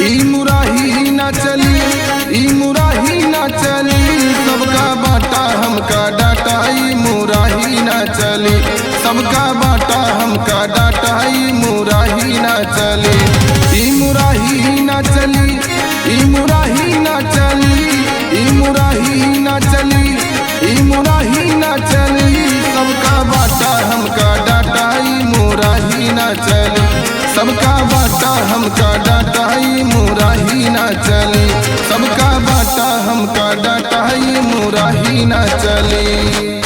ई मुराही ना चली, ई मुराही ना चली, सबका बाटा हमका डाटा, ई मुराही ना चली, सबका बाटा हमका डाटा, ई मुराही ना चली, ई मुराही ना चली, ई मुराही ना चली, ई मुराही ना चली, ई मुराही ना चली, सबका बाटा हमका डाटा, ई मुराही ना चली, सबका बाटा हमका डाटा, ई मुराही ना चली, सबका बाटा हमका डाटा, ई मुराही ना चली।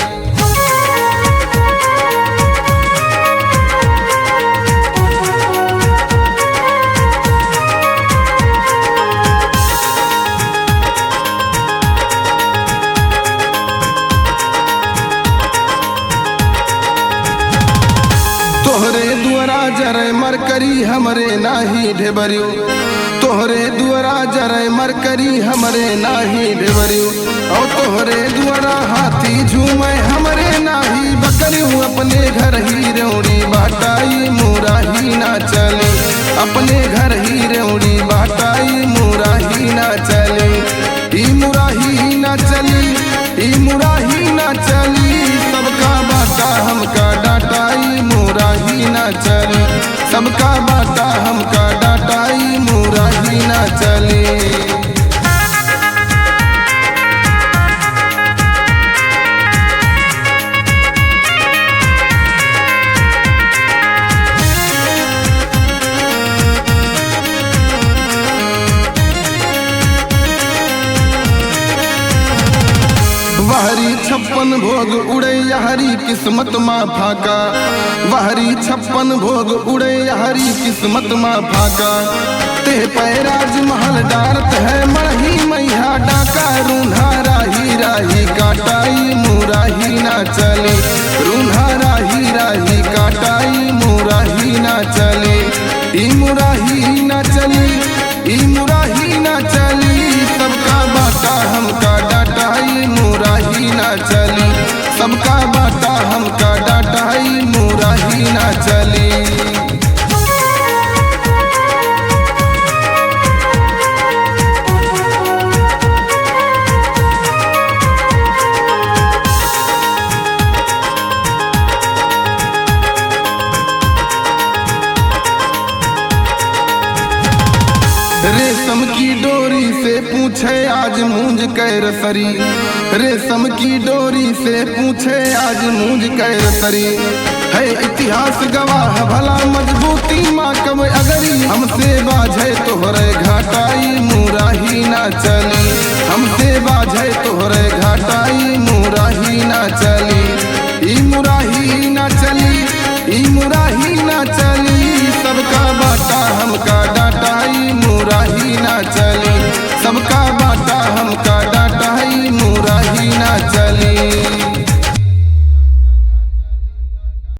तोहरे दुआरा जरे मरकरी हमरे नाही ढेबरियो, तोहरे दुआरा जरे मरकरी हमरे नाही ढेबरियो, और तोहरे दुआरा हाथी झूमे हमरे नाही बकरियो, अपने घर ही रेउड़ी बाटाई मुराही ना चली, अपने घर ही रेउड़ी बाटाई मुराही ना चली, ई मुराही ना चली, ई मुराही ना चली, सबका बाटा हमका डाटा, ई मुराही ना चली, सबका बाटा हमका डाटा, ई मुराही ना चली। वहरी 56 भोग उड़े हरी किस्मत माँ फाका, वहरी 56 भोग उड़े हरी किस्मत माँ फाका, ते पैराज महल डारत है मरही मैया डाका, रून्हा राही राही काटाई मुराही ना चली, रून्हा राही राही काटाई मुराही ना चली, ई मुराही ना चली, ई मुराही ना चली, सबका बाटा हमका डाटा, ई मुराही ना चली, सबका बाटा हमका डाटा, ई मुराही ना चली। रेशम की डोरी से पूछे आज मूंज कैर सरी, रेशम की डोरी से पूछे आज मूंज कैर सरी, है इतिहास गवाह भला मजबूती माँ कब अगरी, हमसे बाझे तोहरे घाटाई मुराही ना चली, हमसे बाझे तोहरे घाटाई मुराही ना चली, ई मुराही ना चली, ई मुराही ना चली,